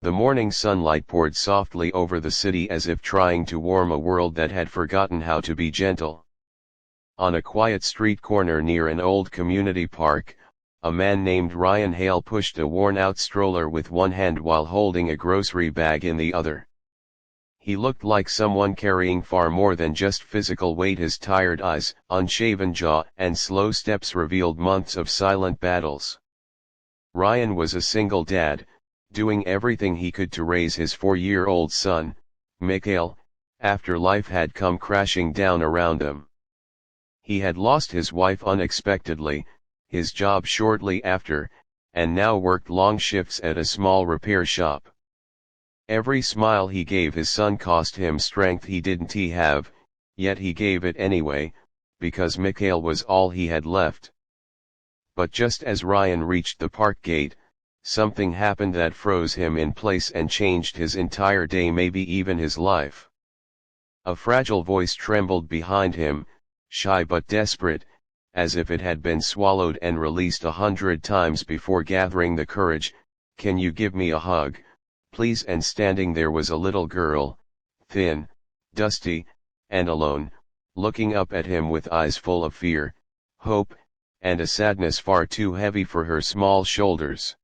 The morning sunlight poured softly over the city as if trying to warm a world that had forgotten how to be gentle. On a quiet street corner near an old community park, a man named Ryan Hale pushed a worn-out stroller with one hand while holding a grocery bag in the other. He looked like someone carrying far more than just physical weight. His tired eyes, unshaven jaw, and slow steps revealed months of silent battles. Ryan was a single dad, doing everything he could to raise his 4-year-old son, Mikhail, after life had come crashing down around him. He had lost his wife unexpectedly, his job shortly after, and now worked long shifts at a small repair shop. Every smile he gave his son cost him strength he didn't have, yet he gave it anyway, because Mikhail was all he had left. But just as Ryan reached the park gate, something happened that froze him in place and changed his entire day, maybe even his life. A fragile voice trembled behind him, shy but desperate, as if it had been swallowed and released 100 times before gathering the courage. "Can you give me a hug, please?" And standing there was a little girl, thin, dusty, and alone, looking up at him with eyes full of fear, hope, and a sadness far too heavy for her small shoulders.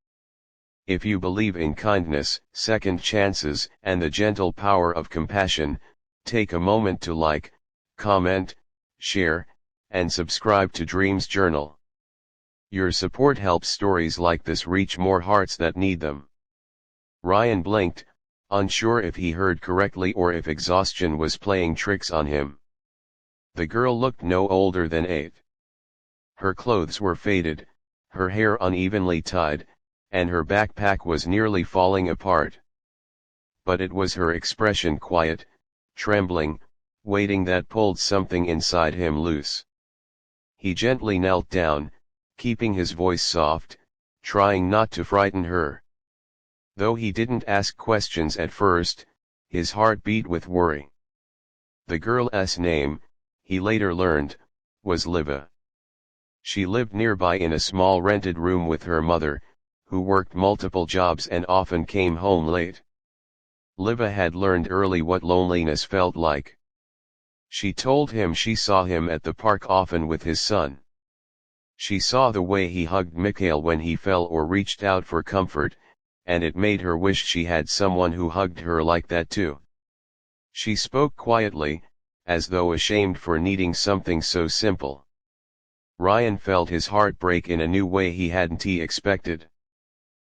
If you believe in kindness, second chances, and the gentle power of compassion, take a moment to like, comment, share, and subscribe to Dreams Journal. Your support helps stories like this reach more hearts that need them. Ryan blinked, unsure if he heard correctly or if exhaustion was playing tricks on him. The girl looked no older than 8. Her clothes were faded, her hair unevenly tied, and her backpack was nearly falling apart. But it was her expression, quiet, trembling, waiting, that pulled something inside him loose. He gently knelt down, keeping his voice soft, trying not to frighten her. Though he didn't ask questions at first, his heart beat with worry. The girl's name, he later learned, was Liva. She lived nearby in a small rented room with her mother, who worked multiple jobs and often came home late. Liva had learned early what loneliness felt like. She told him she saw him at the park often with his son. She saw the way he hugged Mikhail when he fell or reached out for comfort, and it made her wish she had someone who hugged her like that too. She spoke quietly, as though ashamed for needing something so simple. Ryan felt his heart break in a new way he hadn't expected.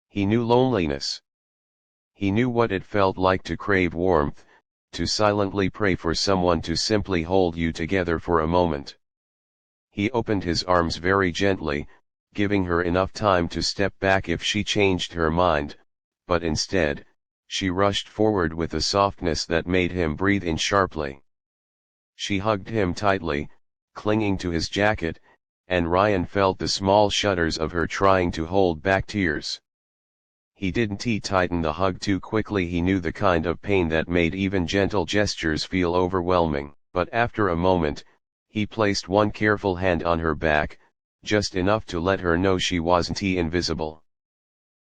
He knew loneliness. He knew what it felt like to crave warmth, to silently pray for someone to simply hold you together for a moment. He opened his arms very gently, giving her enough time to step back if she changed her mind, but instead, she rushed forward with a softness that made him breathe in sharply. She hugged him tightly, clinging to his jacket, and Ryan felt the small shudders of her trying to hold back tears. He didn't tighten the hug too quickly. He knew the kind of pain that made even gentle gestures feel overwhelming, but after a moment, he placed one careful hand on her back, just enough to let her know she wasn't invisible.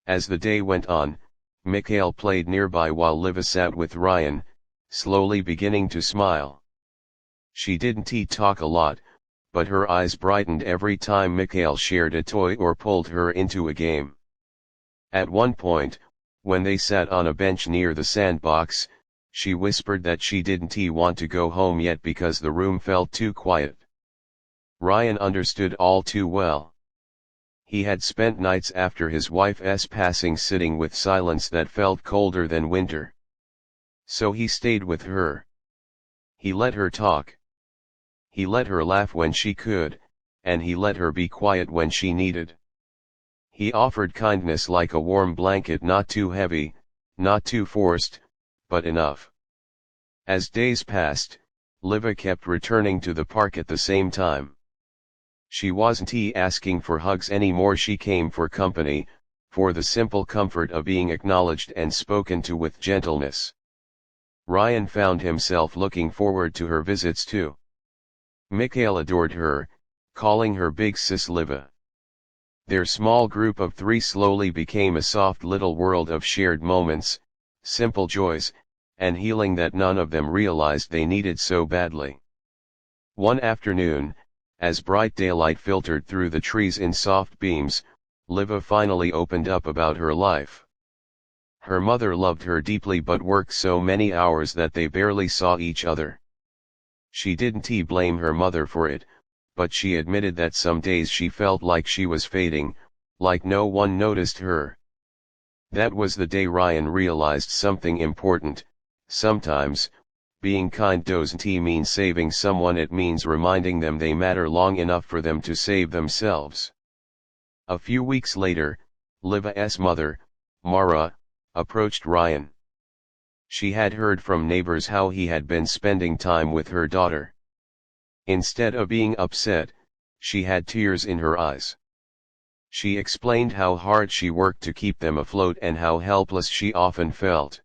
As the day went on, Mikhail played nearby while Liva sat with Ryan, slowly beginning to smile. She didn't talk a lot, but her eyes brightened every time Mikhail shared a toy or pulled her into a game. At one point, when they sat on a bench near the sandbox, she whispered that she didn't want to go home yet because the room felt too quiet. Ryan understood all too well. He had spent nights after his wife's passing sitting with silence that felt colder than winter. So he stayed with her. He let her talk. He let her laugh when she could, and he let her be quiet when she needed. He offered kindness like a warm blanket, not too heavy, not too forced, but enough. As days passed, Liva kept returning to the park at the same time. She wasn't asking for hugs anymore. She came for company, for the simple comfort of being acknowledged and spoken to with gentleness. Ryan found himself looking forward to her visits too. Mikhail adored her, calling her Big Sis Liva. Their small group of 3 slowly became a soft little world of shared moments, simple joys, and healing that none of them realized they needed so badly. One afternoon, as bright daylight filtered through the trees in soft beams, Liva finally opened up about her life. Her mother loved her deeply but worked so many hours that they barely saw each other. She didn't blame her mother for it, but she admitted that some days she felt like she was fading, like no one noticed her. That was the day Rayan realized something important. Sometimes, being kind doesn't mean saving someone, it means reminding them they matter long enough for them to save themselves. A few weeks later, Liva's mother, Mara, approached Rayan. She had heard from neighbors how he had been spending time with her daughter. Instead of being upset, she had tears in her eyes. She explained how hard she worked to keep them afloat and how helpless she often felt.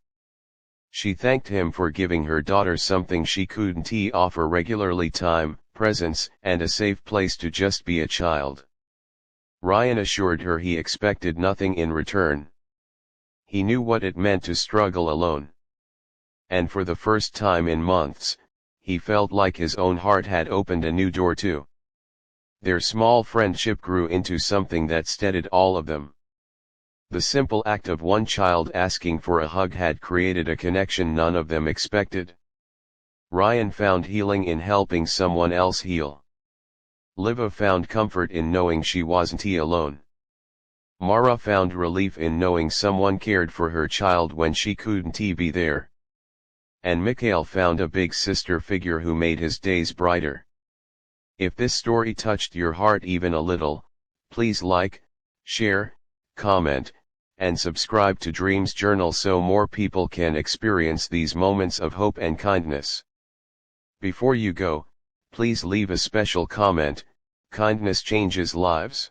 She thanked him for giving her daughter something she couldn't offer regularly: time, presence, and a safe place to just be a child. Rayan assured her he expected nothing in return. He knew what it meant to struggle alone. And for the first time in months, he felt like his own heart had opened a new door too. Their small friendship grew into something that steadied all of them. The simple act of one child asking for a hug had created a connection none of them expected. Rayan found healing in helping someone else heal. Liva found comfort in knowing she wasn't alone. Mara found relief in knowing someone cared for her child when she couldn't be there. And Mikhail found a big sister figure who made his days brighter. If this story touched your heart even a little, please like, share, comment, and subscribe to Dreams Journal so more people can experience these moments of hope and kindness. Before you go, please leave a special comment. Kindness changes lives.